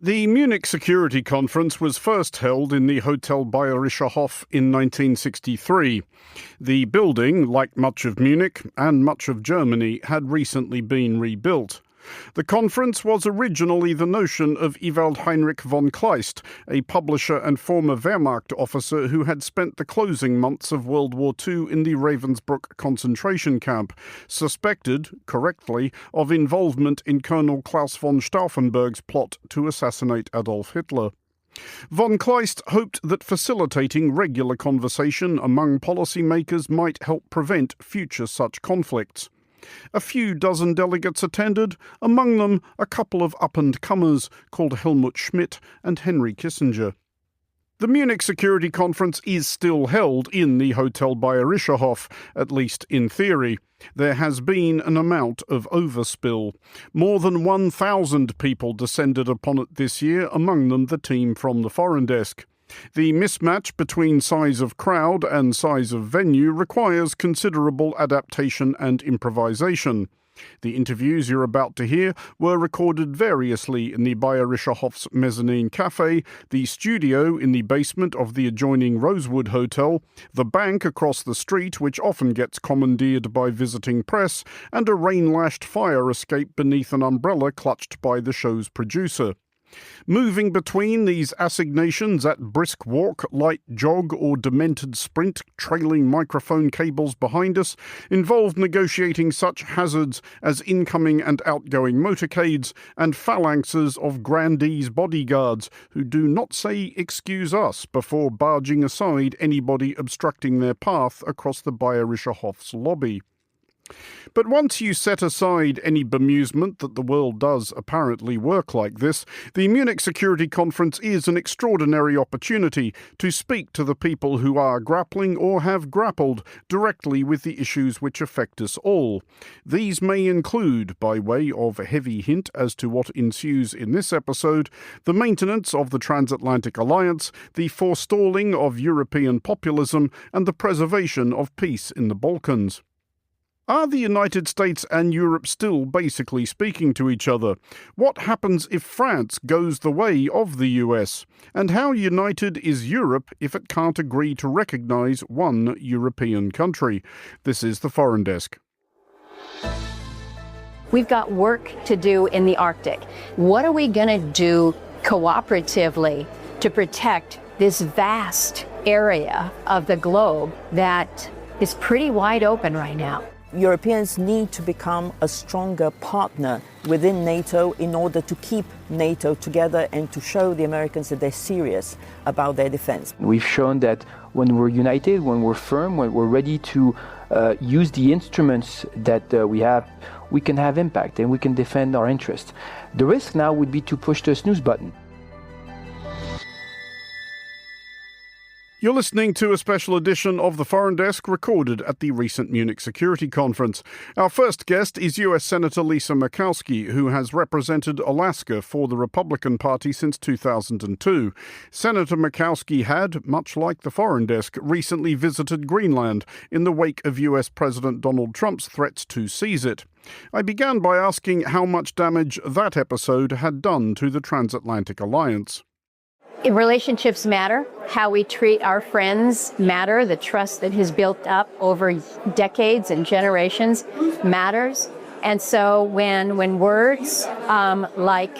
The Munich Security Conference was first held in the Hotel Bayerischer Hof in 1963. The building, like much of Munich and much of Germany, had recently been rebuilt. The conference was originally the notion of Ewald Heinrich von Kleist, a publisher and former Wehrmacht officer who had spent the closing months of World War II in the Ravensbrück concentration camp, suspected, correctly, of involvement in Colonel Klaus von Stauffenberg's plot to assassinate Adolf Hitler. Von Kleist hoped that facilitating regular conversation among policymakers might help prevent future such conflicts. A few dozen delegates attended, among them a couple of up-and-comers called Helmut Schmidt and Henry Kissinger. The Munich Security Conference is still held in the Hotel Bayerischer Hof, at least in theory. There has been an amount of overspill. More than 1,000 people descended upon it this year, among them the team from the Foreign Desk. The mismatch between size of crowd and size of venue requires considerable adaptation and improvisation. The interviews you're about to hear were recorded variously in the Bayerischer Hof's mezzanine cafe, the studio in the basement of the adjoining Rosewood Hotel, the bank across the street, which often gets commandeered by visiting press, and a rain-lashed fire escape beneath an umbrella clutched by the show's producer. Moving between these assignations at brisk walk, light jog or demented sprint, trailing microphone cables behind us, involved negotiating such hazards as incoming and outgoing motorcades and phalanxes of grandees' bodyguards who do not say "excuse us" before barging aside anybody obstructing their path across the Bayerischer Hof's lobby. But once you set aside any bemusement that the world does apparently work like this, the Munich Security Conference is an extraordinary opportunity to speak to the people who are grappling or have grappled directly with the issues which affect us all. These may include, by way of a heavy hint as to what ensues in this episode, the maintenance of the transatlantic alliance, the forestalling of European populism, and the preservation of peace in the Balkans. Are the United States and Europe still basically speaking to each other? What happens if France goes the way of the US? And how united is Europe if it can't agree to recognize one European country? This is the Foreign Desk. We've got work to do in the Arctic. What are we going to do cooperatively to protect this vast area of the globe that is pretty wide open right now? Europeans need to become a stronger partner within NATO in order to keep NATO together and to show the Americans that they're serious about their defense. We've shown that when we're united, when we're firm, when we're ready to use the instruments that we have, we can have impact and we can defend our interests. The risk now would be to push the snooze button. You're listening to a special edition of the Foreign Desk recorded at the recent Munich Security Conference. Our first guest is US Senator Lisa Murkowski, who has represented Alaska for the Republican Party since 2002. Senator Murkowski had, much like the Foreign Desk, recently visited Greenland in the wake of US President Donald Trump's threats to seize it. I began by asking how much damage that episode had done to the transatlantic alliance. Relationships matter. How we treat our friends matter. The trust that has built up over decades and generations matters. And so when words like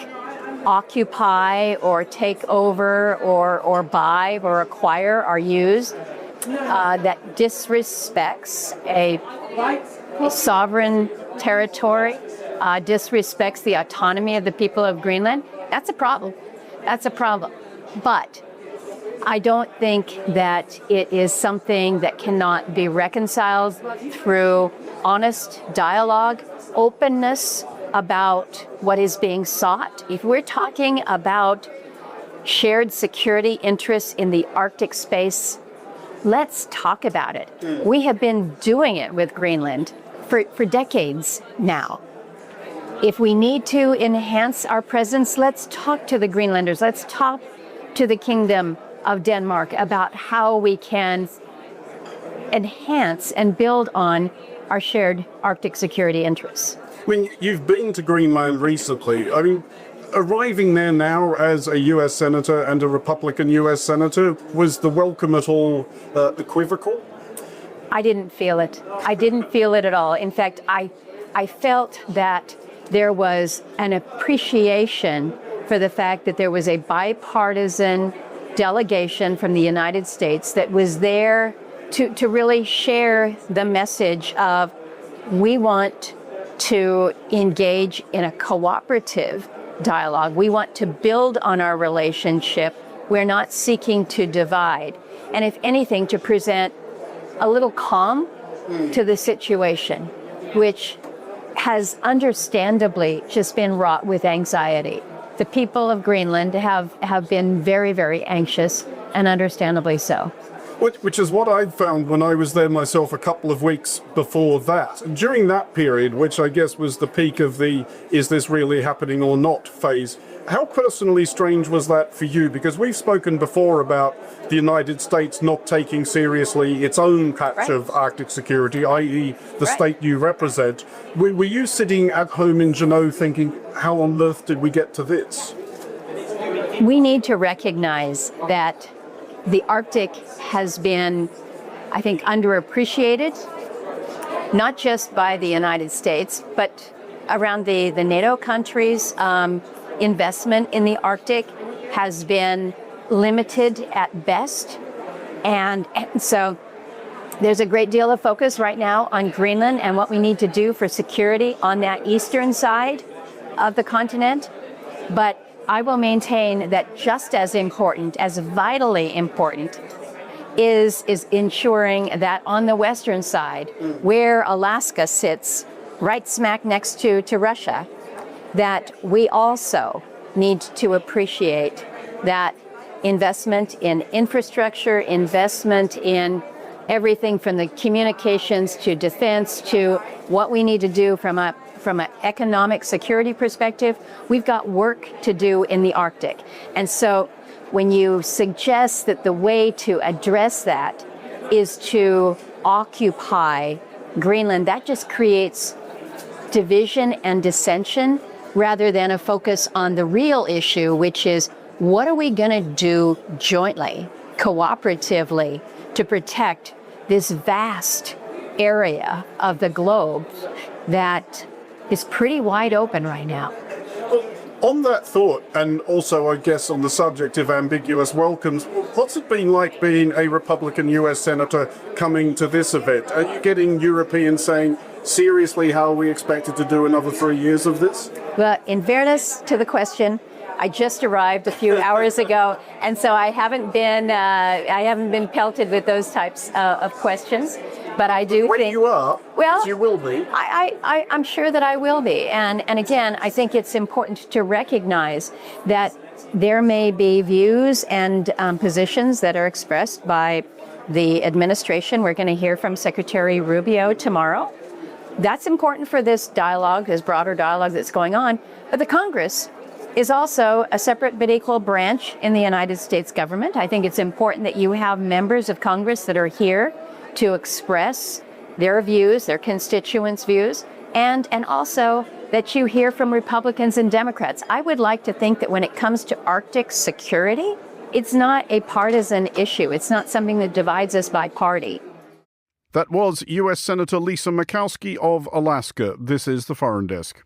occupy or take over or buy or acquire are used, that disrespects a sovereign territory, disrespects the autonomy of the people of Greenland, that's a problem. That's a problem. But I don't think that it is something that cannot be reconciled through honest dialogue, openness about what is being sought. If we're talking about shared security interests in the Arctic space, let's talk about it. We have been doing it with Greenland for decades now. If we need to enhance our presence, let's talk to the Greenlanders. Let's talk to the Kingdom of Denmark about how we can enhance and build on our shared Arctic security interests. When you've been to Greenland recently, Arriving there now as a US Senator and a Republican US Senator, was the welcome at all equivocal? I didn't feel it. I didn't feel it at all. In fact, I felt that there was an appreciation for the fact that there was a bipartisan delegation from the United States that was there to really share the message of we want to engage in a cooperative dialogue. We want to build on our relationship. We're not seeking to divide. And if anything, to present a little calm to the situation, which has understandably just been wrought with anxiety. The people of Greenland have been very, very anxious, and understandably so. Which is what I found when I was there myself a couple of weeks before that. And during that period, which I guess was the peak of the is this really happening or not phase, how personally strange was that for you? Because we've spoken before about the United States not taking seriously its own patch of Arctic security, i.e. the state you represent. Were you sitting at home in Juneau thinking, how on earth did we get to this? We need to recognize that the Arctic has been, I think, underappreciated, not just by the United States, but around the NATO countries. Investment in the Arctic has been limited at best. And so there's a great deal of focus right now on Greenland and what we need to do for security on that eastern side of the continent. But I will maintain that just as important, as vitally important, is ensuring that on the western side, where Alaska sits right smack next to Russia, that we also need to appreciate that investment in infrastructure, investment in everything from the communications to defense to what we need to do from an economic security perspective. We've got work to do in the Arctic. And so when you suggest that the way to address that is to occupy Greenland, that just creates division and dissension rather than a focus on the real issue, which is what are we going to do jointly, cooperatively, to protect this vast area of the globe that is pretty wide open right now. On that thought, and also I guess on the subject of ambiguous welcomes, what's it been like being a Republican US Senator coming to this event? Are you getting Europeans saying, seriously, how are we expected to do another 3 years of this? Well, in fairness to the question, I just arrived a few hours ago, and so I haven't been pelted with those types of questions. But I do when think you are, well, you will be. I'm sure that I will be, and again, I think it's important to recognize that there may be views and positions that are expressed by the administration. We're going to hear from Secretary Rubio tomorrow. That's important for this dialogue, this broader dialogue that's going on. But the Congress is also a separate but equal branch in the United States government. I think it's important that you have members of Congress that are here to express their views, their constituents' views, and also that you hear from Republicans and Democrats. I would like to think that when it comes to Arctic security, it's not a partisan issue. It's not something that divides us by party. That was US Senator Lisa Murkowski of Alaska. This is the Foreign Desk.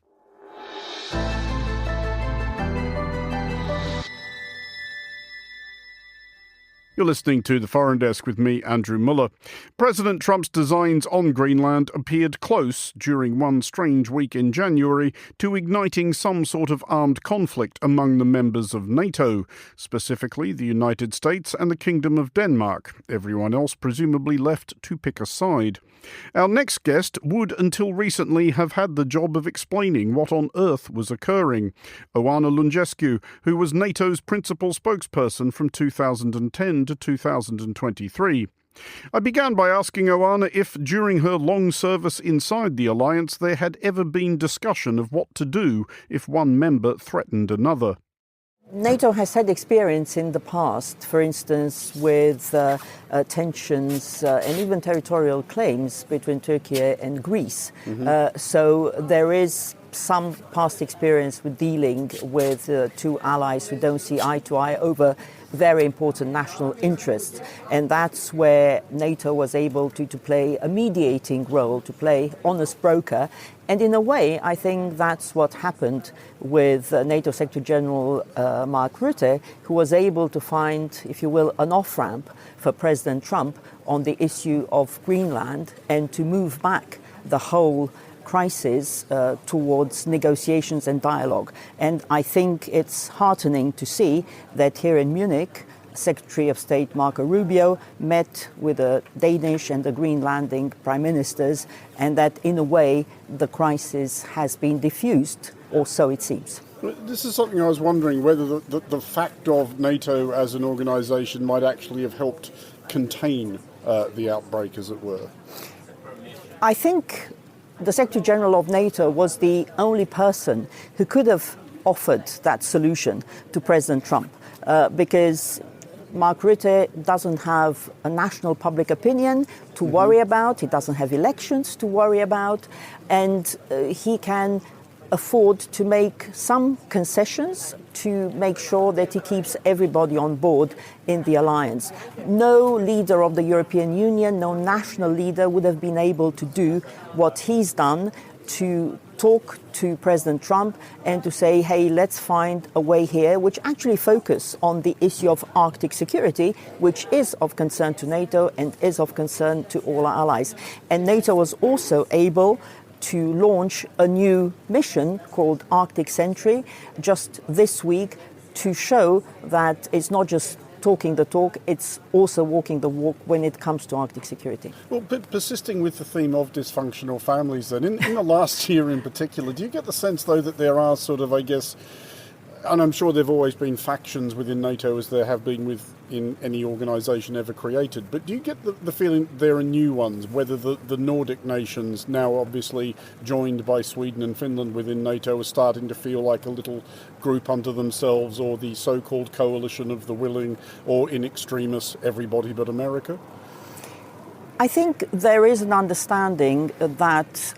You're listening to The Foreign Desk with me, Andrew Muller. President Trump's designs on Greenland appeared close during one strange week in January to igniting some sort of armed conflict among the members of NATO, specifically the United States and the Kingdom of Denmark. Everyone else presumably left to pick a side. Our next guest would until recently have had the job of explaining what on earth was occurring. Oana Lungescu, who was NATO's principal spokesperson from 2010 to 2023. I began by asking Oana if, during her long service inside the alliance, there had ever been discussion of what to do if one member threatened another. NATO has had experience in the past, for instance, with tensions and even territorial claims between Turkey and Greece. So there is some past experience with dealing with two allies who don't see eye to eye over very important national interests. And that's where NATO was able to play a mediating role, to play honest broker. And in a way, I think that's what happened with NATO Secretary General Mark Rutte, who was able to find, if you will, an off-ramp for President Trump on the issue of Greenland and to move back the whole crisis towards negotiations and dialogue. And I think it's heartening to see that here in Munich, Secretary of State Marco Rubio met with the Danish and the Greenlandic prime ministers, and that in a way the crisis has been diffused, or so it seems. This is something I was wondering, whether the fact of NATO as an organisation might actually have helped contain the outbreak, as it were. I think the Secretary General of NATO was the only person who could have offered that solution to President Trump, because Mark Rutte doesn't have a national public opinion to worry about, he doesn't have elections to worry about, and he can afford to make some concessions to make sure that he keeps everybody on board in the alliance. No leader of the European Union, no national leader would have been able to do what he's done, to talk to President Trump and to say, hey, let's find a way here, which actually focus on the issue of Arctic security, which is of concern to NATO and is of concern to all our allies. And NATO was also able to launch a new mission called Arctic Sentry just this week to show that it's not just talking the talk, it's also walking the walk when it comes to Arctic security. Well, persisting with the theme of dysfunctional families then, in the last year in particular, do you get the sense though that there are sort of, I guess, and I'm sure there have always been factions within NATO as there have been within any organisation ever created, but do you get the feeling there are new ones, whether the Nordic nations, now obviously joined by Sweden and Finland within NATO, are starting to feel like a little group unto themselves, or the so-called coalition of the willing, or in extremis, everybody but America? I think there is an understanding that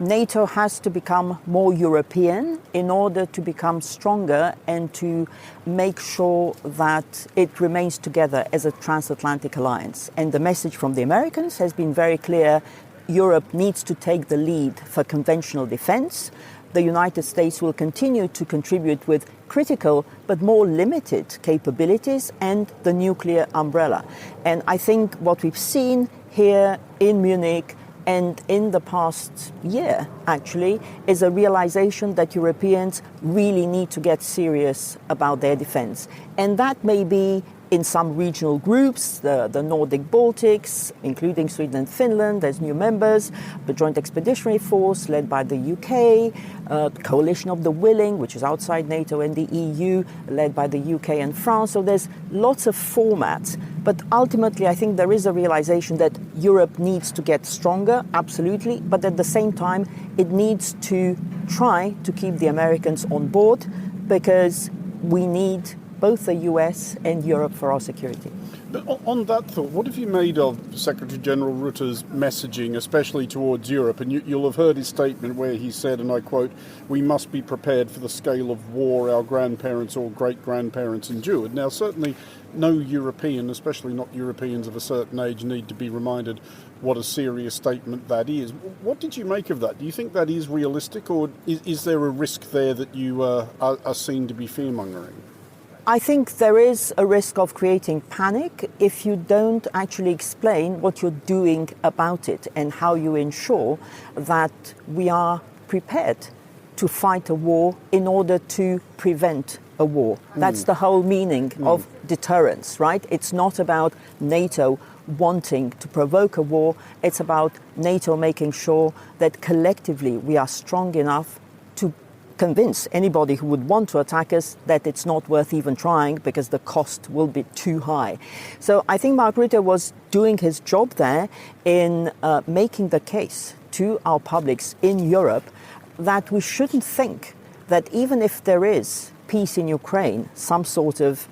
NATO has to become more European in order to become stronger and to make sure that it remains together as a transatlantic alliance. And the message from the Americans has been very clear. Europe needs to take the lead for conventional defense. The United States will continue to contribute with critical but more limited capabilities and the nuclear umbrella. And I think what we've seen here in Munich and in the past year, actually, is a realization that Europeans really need to get serious about their defense. And that may be in some regional groups, the Nordic Baltics, including Sweden and Finland, there's new members, the Joint Expeditionary Force led by the UK, the Coalition of the Willing, which is outside NATO and the EU, led by the UK and France. So there's lots of formats. But ultimately, I think there is a realization that Europe needs to get stronger, absolutely, but at the same time, it needs to try to keep the Americans on board, because we need both the US and Europe for our security. But on that thought, what have you made of Secretary General Rutte's messaging, especially towards Europe? And you'll have heard his statement where he said, and I quote, "We must be prepared for the scale of war our grandparents or great-grandparents endured." Now, certainly no European, especially not Europeans of a certain age, need to be reminded what a serious statement that is. What did you make of that? Do you think that is realistic, or is there a risk there that you are seen to be fear-mongering? I think there is a risk of creating panic if you don't actually explain what you're doing about it and how you ensure that we are prepared to fight a war in order to prevent a war. That's the whole meaning of deterrence, right? It's not about NATO wanting to provoke a war. It's about NATO making sure that collectively we are strong enough to convince anybody who would want to attack us that it's not worth even trying because the cost will be too high. So I think Mark Rutte was doing his job there in making the case to our publics in Europe that we shouldn't think that even if there is peace in Ukraine, some sort of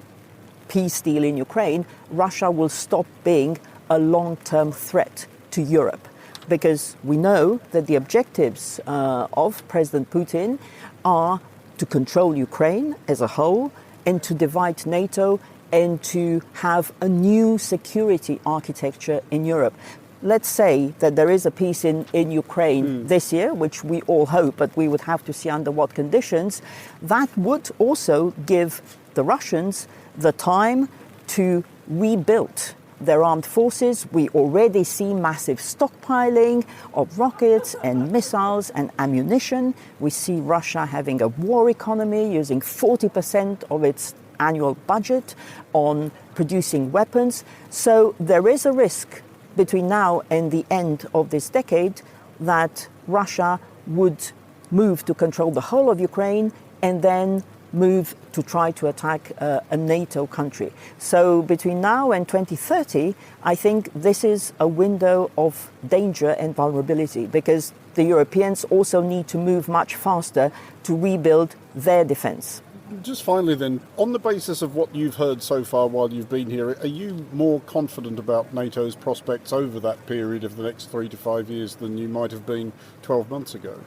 peace deal in Ukraine, Russia will stop being a long-term threat to Europe. because we know that the objectives of President Putin are to control Ukraine as a whole and to divide NATO and to have a new security architecture in Europe. Let's say that there is a peace in Ukraine this year, which we all hope, but we would have to see under what conditions. That would also give the Russians the time to rebuild their armed forces. We already see massive stockpiling of rockets and missiles and ammunition. We see Russia having a war economy, using 40% of its annual budget on producing weapons. So there is a risk between now and the end of this decade that Russia would move to control the whole of Ukraine and then move to try to attack a NATO country. So between now and 2030, I think this is a window of danger and vulnerability, because the Europeans also need to move much faster to rebuild their defense. Just finally then, on the basis of what you've heard so far while you've been here, are you more confident about NATO's prospects over that period of the next 3 to 5 years than you might have been 12 months ago?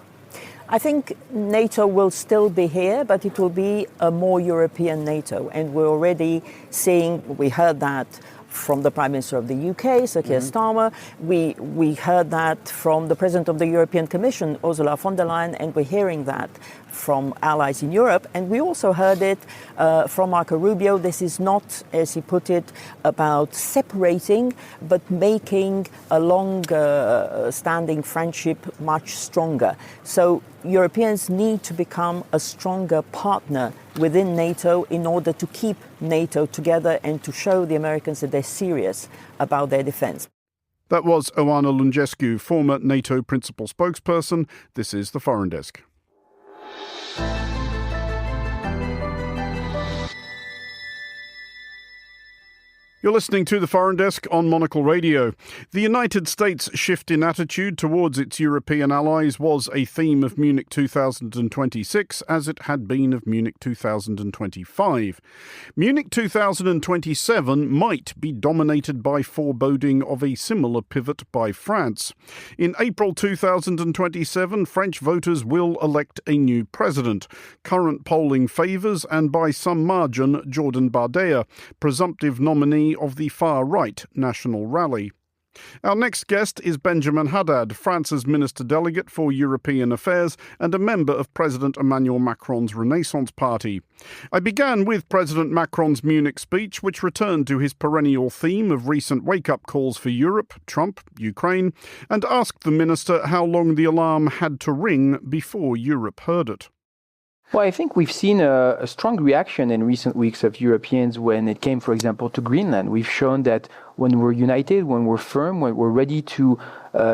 I think NATO will still be here, but it will be a more European NATO. And we're already seeing, we heard that from the Prime Minister of the UK, Sir Keir Starmer. We heard that from the President of the European Commission, Ursula von der Leyen, and we're hearing that from allies in Europe. And we also heard it from Marco Rubio. This is not, as he put it, about separating, but making a long-standing friendship much stronger. So Europeans need to become a stronger partner within NATO in order to keep NATO together and to show the Americans that they're serious about their defense. That was Oana Lungescu, former NATO principal spokesperson. This is the Foreign Desk. You're listening to the Foreign Desk on Monocle Radio. The United States' shift in attitude towards its European allies was a theme of Munich 2026, as it had been of Munich 2025. Munich 2027 might be dominated by foreboding of a similar pivot by France. In April 2027, French voters will elect a new president. Current polling favours, and by some margin, Jordan Bardella, presumptive nominee of the far-right National Rally. Our next guest is Benjamin Haddad, France's Minister Delegate for European Affairs and a member of President Emmanuel Macron's Renaissance Party. I began with President Macron's Munich speech, which returned to his perennial theme of recent wake-up calls for Europe, Trump, Ukraine, and asked the minister how long the alarm had to ring before Europe heard it. Well, I think we've seen a strong reaction in recent weeks of Europeans when it came, for example, to Greenland. We've shown that when we're united, when we're firm, when we're ready to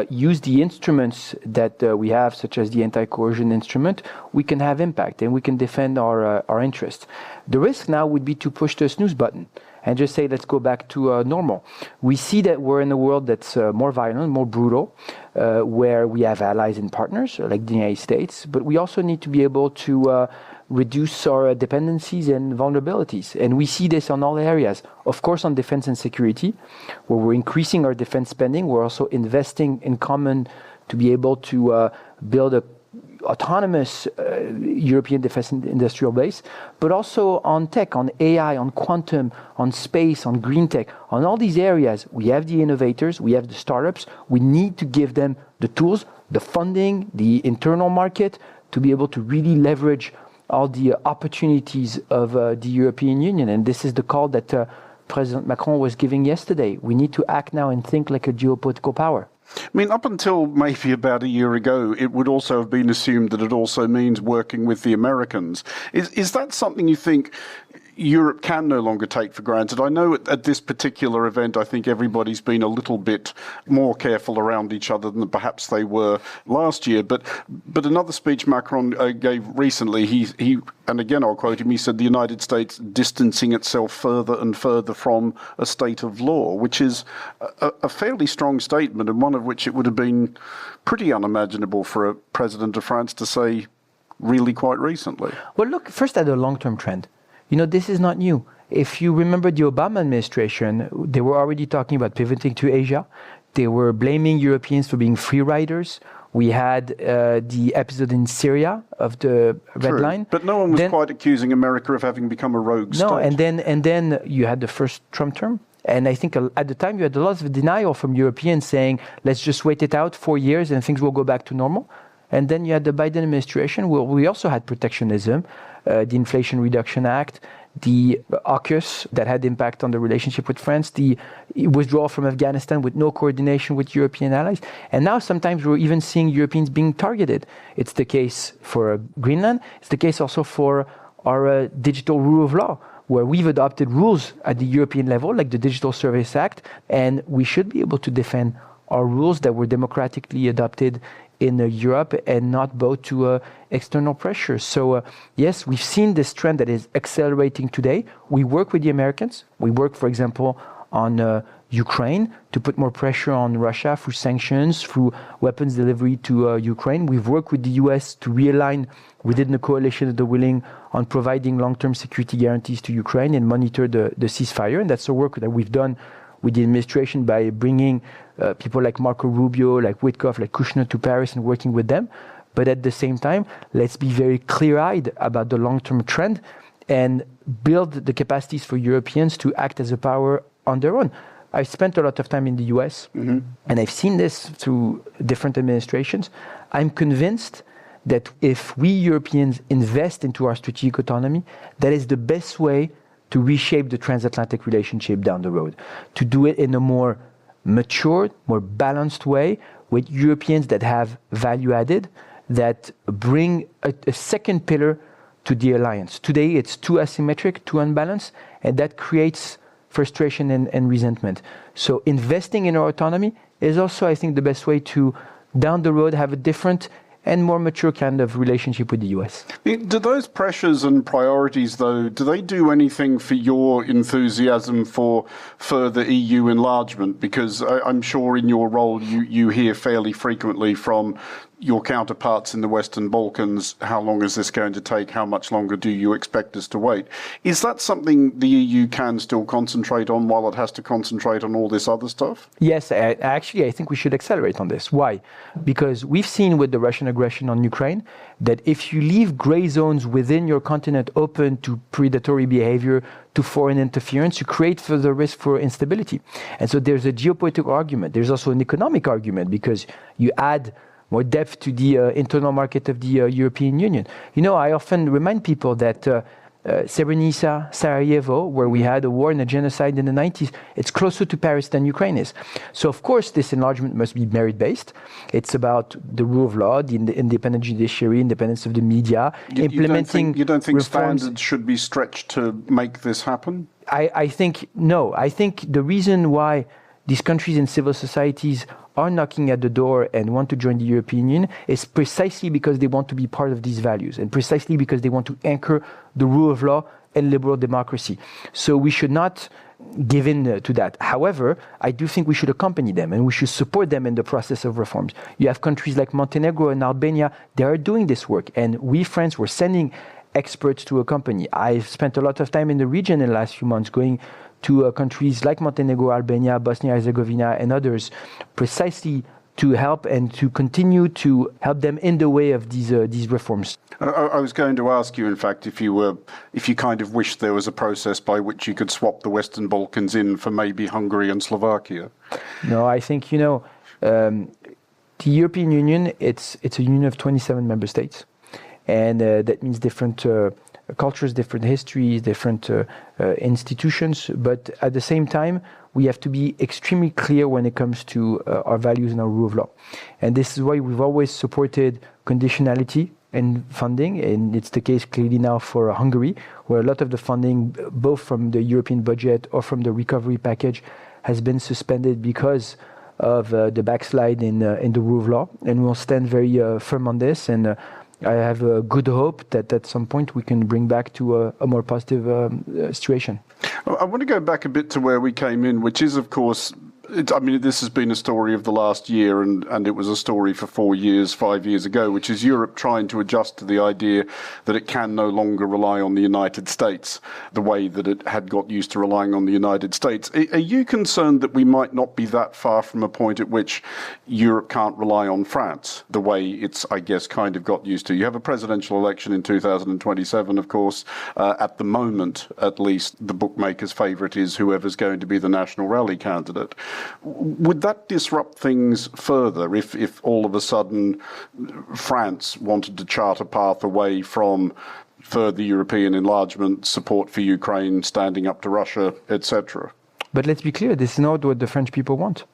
use the instruments that we have, such as the anti-coercion instrument, we can have impact and we can defend our interests. The risk now would be to push the snooze button and just say, let's go back to normal. We see that we're in a world that's more violent, more brutal, where we have allies and partners like the United States, but we also need to be able to reduce our dependencies and vulnerabilities. And we see this on all areas. Of course, on defense and security, where we're increasing our defense spending, we're also investing in common to be able to build a autonomous European defense industrial base, but also on tech, on AI, on quantum, on space, on green tech. On all these areas, we have the innovators, we have the startups. We need to give them the tools, the funding, the internal market to be able to really leverage all the opportunities of the European Union. And this is the call that President Macron was giving yesterday. We need to act now and think like a geopolitical power. I mean, up until maybe about a year ago, it would also have been assumed that it also means working with the Americans. Is that something you think Europe can no longer take for granted? I know at this particular event, I think everybody's been a little bit more careful around each other than perhaps they were last year. But another speech Macron gave recently, he and again I'll quote him, he said the United States distancing itself further and further from a state of law, which is a fairly strong statement, and one of which it would have been pretty unimaginable for a president of France to say really quite recently. Well, look, first at the long-term trend. You know, this is not new. If you remember the Obama administration, they were already talking about pivoting to Asia, They were blaming Europeans for being free riders. We had the episode in Syria of the Red Line. But no one was quite accusing America of having become a rogue state. No, and then you had the first Trump term. And I think at the time you had a lot of denial from Europeans saying, let's just wait it out 4 years and things will go back to normal. And then you had the Biden administration where we also had protectionism, the Inflation Reduction Act, the AUKUS that had impact on the relationship with France, the withdrawal from Afghanistan with no coordination with European allies. And now sometimes we're even seeing Europeans being targeted. It's the case for Greenland. It's the case also for our digital rule of law, where we've adopted rules at the European level, like the Digital Service Act, and we should be able to defend our rules that were democratically adopted in Europe and not bow to external pressure. So yes, we've seen this trend that is accelerating today. We work with the Americans. We work, for example, on Ukraine to put more pressure on Russia through sanctions, through weapons delivery to Ukraine. We've worked with the US to realign within the coalition of the willing on providing long-term security guarantees to Ukraine and monitor the ceasefire. And that's the work that we've done with the administration by bringing people like Marco Rubio, like Witkoff, like Kushner to Paris and working with them. But at the same time, let's be very clear-eyed about the long-term trend and build the capacities for Europeans to act as a power on their own. I've spent a lot of time in the US, and I've seen this through different administrations. I'm convinced that if we Europeans invest into our strategic autonomy, that is the best way to reshape the transatlantic relationship down the road, to do it in a more mature, more balanced way with Europeans that have value added, that bring a second pillar to the alliance. Today, it's too asymmetric, too unbalanced, and that creates frustration and resentment. So investing in our autonomy is also, I think, the best way to, down the road, have a different and more mature kind of relationship with the US. Do those pressures and priorities, though, do they do anything for your enthusiasm for further EU enlargement? Because I'm sure in your role you hear fairly frequently from your counterparts in the Western Balkans, how long is this going to take? How much longer do you expect us to wait? Is that something the EU can still concentrate on while it has to concentrate on all this other stuff? Yes, actually, I think we should accelerate on this. Why? Because we've seen with the Russian aggression on Ukraine that if you leave gray zones within your continent open to predatory behavior, to foreign interference, you create further risk for instability. And so there's a geopolitical argument. There's also an economic argument because you add more depth to the internal market of the European Union. You know, I often remind people that Srebrenica, Sarajevo, where we had a war and a genocide in the 90s, it's closer to Paris than Ukraine is. So, of course, this enlargement must be merit-based. It's about the rule of law, the independent judiciary, independence of the media, implementing You don't think reforms. standards should be stretched to make this happen? I think, no. I think the reason why these countries and civil societies are knocking at the door and want to join the European Union is precisely because they want to be part of these values and precisely because they want to anchor the rule of law and liberal democracy. So we should not give in to that. However, I do think we should accompany them and we should support them in the process of reforms. You have countries like Montenegro and Albania, they are doing this work. And we, France, we're sending experts to accompany. I've spent a lot of time in the region in the last few months going to countries like Montenegro, Albania, Bosnia-Herzegovina, and others, precisely to help and to continue to help them in the way of these reforms. I was going to ask you, in fact, if you kind of wished there was a process by which you could swap the Western Balkans in for maybe Hungary and Slovakia. No, I think, the European Union, it's a union of 27 member states. And that means different cultures, different histories, different institutions. But at the same time, we have to be extremely clear when it comes to our values and our rule of law. And this is why we've always supported conditionality and funding. And it's the case clearly now for Hungary, where a lot of the funding, both from the European budget or from the recovery package, has been suspended because of the backslide in the rule of law. And we'll stand very firm on this. And I have a good hope that at some point we can bring back to a more positive situation. I want to go back a bit to where we came in, which is, of course, This has been a story of the last year, and it was a story for 4 years, 5 years ago, which is Europe trying to adjust to the idea that it can no longer rely on the United States the way that it had got used to relying on the United States. Are you concerned that we might not be that far from a point at which Europe can't rely on France the way it's, I guess, kind of got used to? You have a presidential election in 2027, of course. At the moment, at least, the bookmakers' favourite is whoever's going to be the National Rally candidate. Would that disrupt things further if all of a sudden France wanted to chart a path away from further European enlargement, support for Ukraine, standing up to Russia, etc.? But let's be clear, this is not what the French people want.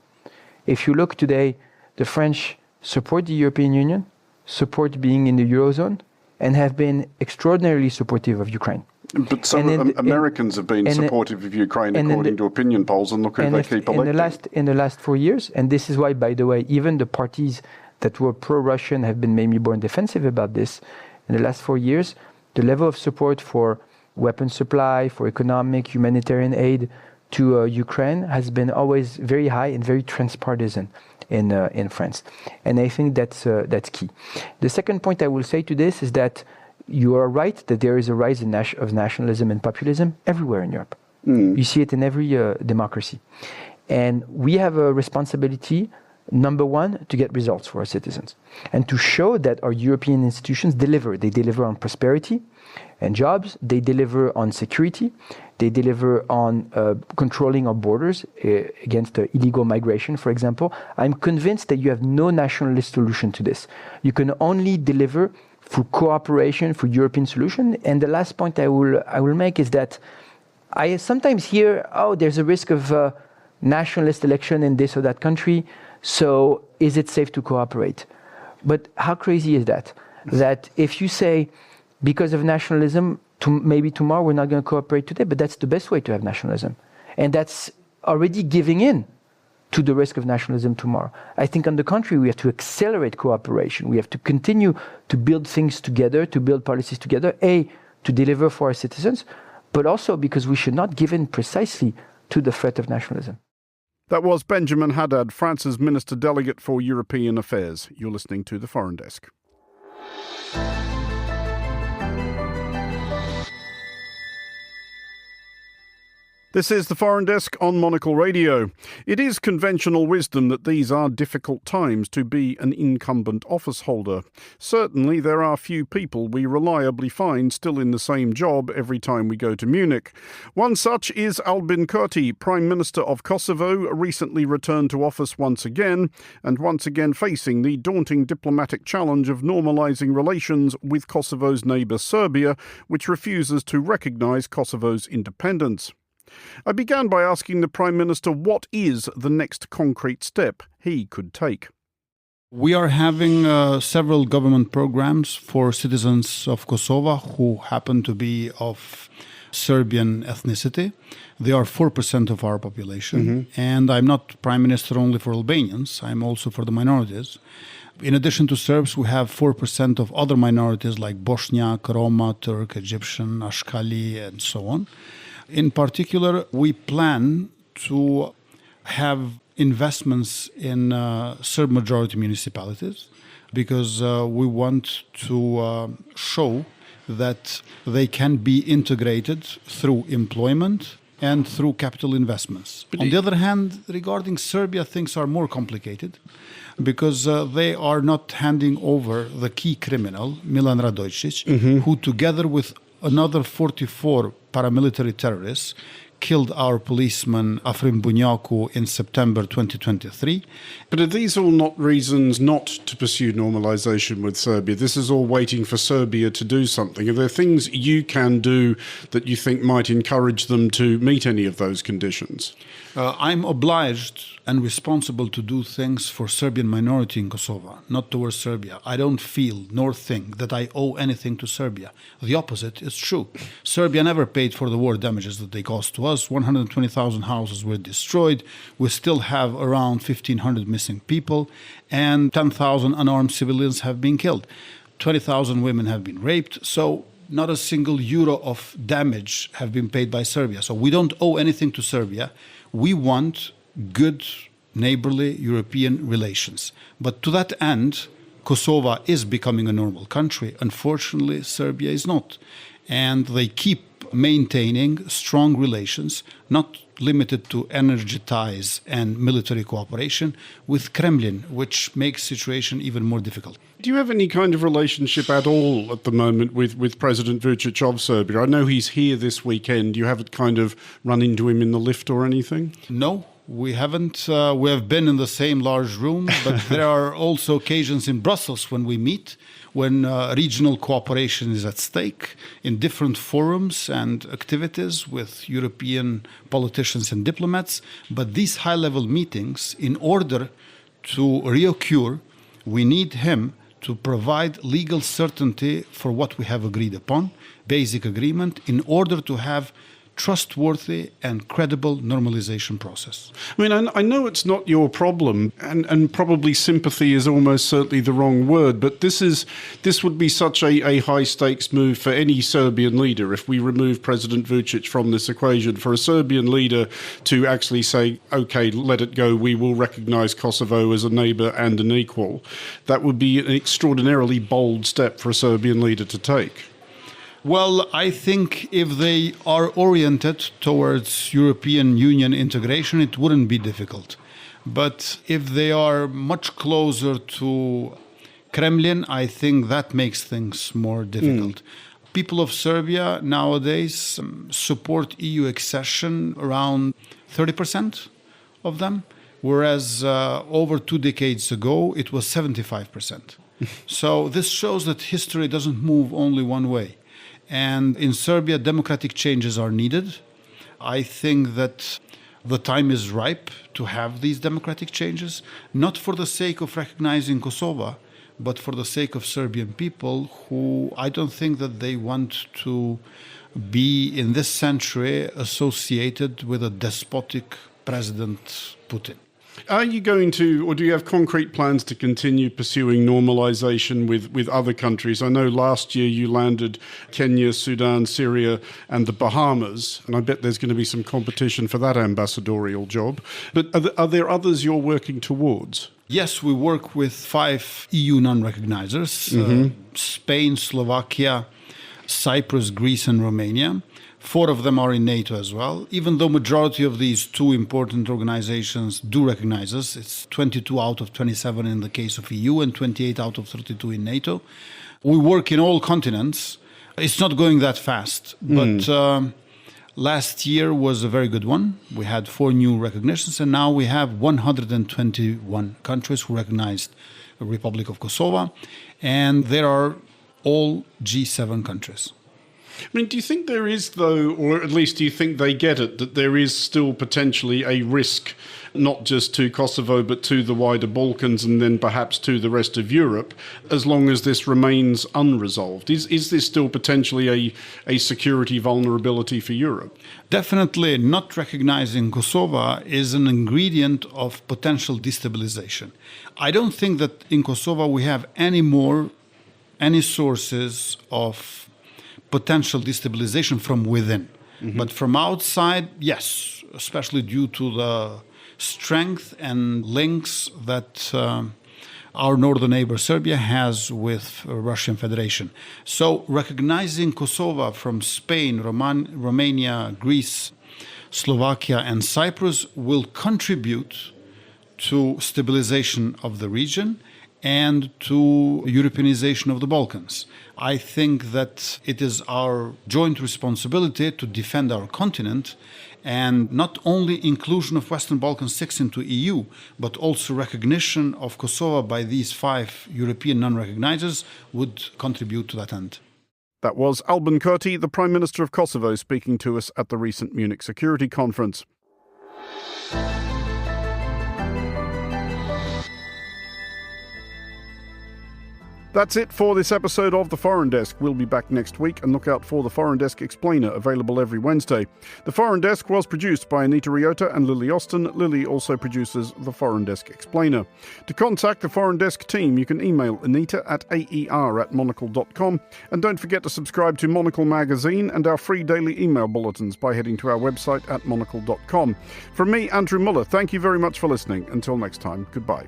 If you look today, the French support the European Union, support being in the Eurozone, and have been extraordinarily supportive of Ukraine. But some Americans have been supportive of Ukraine according to opinion polls, and look who they keep electing. In the last 4 years, and this is why, by the way, even the parties that were pro-Russian have been maybe more defensive about this. In the last 4 years, the level of support for weapons supply, for economic, humanitarian aid to Ukraine has been always very high and very transpartisan in France. And I think that's key. The second point I will say to this is that you are right that there is a rise of nationalism and populism everywhere in Europe. You see it in every democracy. And we have a responsibility, number one, to get results for our citizens and to show that our European institutions deliver. They deliver on prosperity and jobs. They deliver on security. They deliver on controlling our borders against illegal migration, for example. I'm convinced that you have no nationalist solution to this. You can only deliver through cooperation, for European solution. And the last point I will make is that I sometimes hear, there's a risk of nationalist election in this or that country, so is it safe to cooperate? But how crazy is that? That if you say, because of nationalism, maybe tomorrow we're not going to cooperate today, but that's the best way to have nationalism. And that's already giving in to the risk of nationalism tomorrow. I think on the contrary, we have to accelerate cooperation. We have to continue to build things together, to build policies together, to deliver for our citizens, but also because we should not give in precisely to the threat of nationalism. That was Benjamin Haddad, France's Minister Delegate for European Affairs. You're listening to The Foreign Desk. This is The Foreign Desk on Monocle Radio. It is conventional wisdom that these are difficult times to be an incumbent office holder. Certainly, there are few people we reliably find still in the same job every time we go to Munich. One such is Albin Kurti, Prime Minister of Kosovo, recently returned to office once again, and once again facing the daunting diplomatic challenge of normalising relations with Kosovo's neighbour Serbia, which refuses to recognise Kosovo's independence. I began by asking the Prime Minister what is the next concrete step he could take. We are having several government programs for citizens of Kosovo who happen to be of Serbian ethnicity. They are 4% of our population. And I'm not Prime Minister only for Albanians, I'm also for the minorities. In addition to Serbs, we have 4% of other minorities like Bosniak, Roma, Turk, Egyptian, Ashkali, and so on. In particular, we plan to have investments in Serb-majority municipalities because we want to show that they can be integrated through employment and through capital investments. On the other hand, regarding Serbia, things are more complicated because they are not handing over the key criminal, Milan Radojcic, who together with another 44 paramilitary terrorists killed our policeman Afrim Bunyaku in September 2023. But are these all not reasons not to pursue normalisation with Serbia? This is all waiting for Serbia to do something. Are there things you can do that you think might encourage them to meet any of those conditions? I'm obliged and responsible to do things for Serbian minority in Kosovo, not towards Serbia. I don't feel nor think that I owe anything to Serbia. The opposite is true. Serbia never paid for the war damages that they caused to us. 120,000 houses were destroyed. We still have around 1,500 missing people, and 10,000 unarmed civilians have been killed. 20,000 women have been raped. So not a single euro of damage have been paid by Serbia. So we don't owe anything to Serbia. We want good neighborly European relations. But to that end, Kosovo is becoming a normal country. Unfortunately, Serbia is not. And they keep maintaining strong relations, not limited to energy ties and military cooperation, with Kremlin, which makes the situation even more difficult. Do you have any kind of relationship at all at the moment with President Vučić of Serbia? I know he's here this weekend. You haven't kind of run into him in the lift or anything? No, we haven't. We have been in the same large room, but there are also occasions in Brussels when we meet, when regional cooperation is at stake in different forums and activities with European politicians and diplomats. But these high-level meetings, in order to reoccur, we need him to provide legal certainty for what we have agreed upon, basic agreement, in order to have trustworthy and credible normalization process. I mean, I know it's not your problem, and probably sympathy is almost certainly the wrong word, but this would be such a high-stakes move for any Serbian leader. If we remove President Vučić from this equation, for a Serbian leader to actually say, OK, let it go, we will recognise Kosovo as a neighbour and an equal, that would be an extraordinarily bold step for a Serbian leader to take. Well, I think if they are oriented towards European Union integration, it wouldn't be difficult. But if they are much closer to Kremlin, I think that makes things more difficult. People of Serbia nowadays support EU accession, around 30% of them, whereas over 2 decades ago, it was 75%. So this shows that history doesn't move only one way. And in Serbia, democratic changes are needed. I think that the time is ripe to have these democratic changes, not for the sake of recognizing Kosovo, but for the sake of Serbian people who I don't think that they want to be in this century associated with a despotic President Putin. Are you going to, or do you have concrete plans to continue pursuing normalization with other countries? I know last year you landed Kenya, Sudan, Syria, and the Bahamas, and I bet there's going to be some competition for that ambassadorial job. But are there others you're working towards? Yes, we work with 5 EU non-recognizers, Spain, Slovakia, Cyprus, Greece, and Romania. 4 of them are in NATO as well, even though majority of these 2 important organizations do recognize us. It's 22 out of 27 in the case of EU and 28 out of 32 in NATO. We work in all continents. It's not going that fast, but last year was a very good one. We had 4 new recognitions, and now we have 121 countries who recognized the Republic of Kosovo, and there are all G7 countries. I mean, do you think there is, though, or at least do you think they get it, that there is still potentially a risk, not just to Kosovo, but to the wider Balkans and then perhaps to the rest of Europe, as long as this remains unresolved? Is this still potentially a security vulnerability for Europe? Definitely not recognizing Kosovo is an ingredient of potential destabilization. I don't think that in Kosovo we have any sources of potential destabilization from within. But from outside, yes, especially due to the strength and links that our northern neighbor Serbia has with Russian Federation. So recognizing Kosovo from Spain, Romania, Greece, Slovakia, and Cyprus will contribute to stabilization of the region and to Europeanization of the Balkans. I think that it is our joint responsibility to defend our continent, and not only inclusion of Western Balkan 6 into EU, but also recognition of Kosovo by these 5 European non-recognizers would contribute to that end. That was Albin Kurti, the Prime Minister of Kosovo, speaking to us at the recent Munich Security Conference. That's it for this episode of The Foreign Desk. We'll be back next week, and look out for The Foreign Desk Explainer, available every Wednesday. The Foreign Desk was produced by Anita Riota and Lily Austin. Lily also produces The Foreign Desk Explainer. To contact the Foreign Desk team, you can email Anita at aer@monocle.com, and don't forget to subscribe to Monocle magazine and our free daily email bulletins by heading to our website at monocle.com. From me, Andrew Muller, thank you very much for listening. Until next time, goodbye.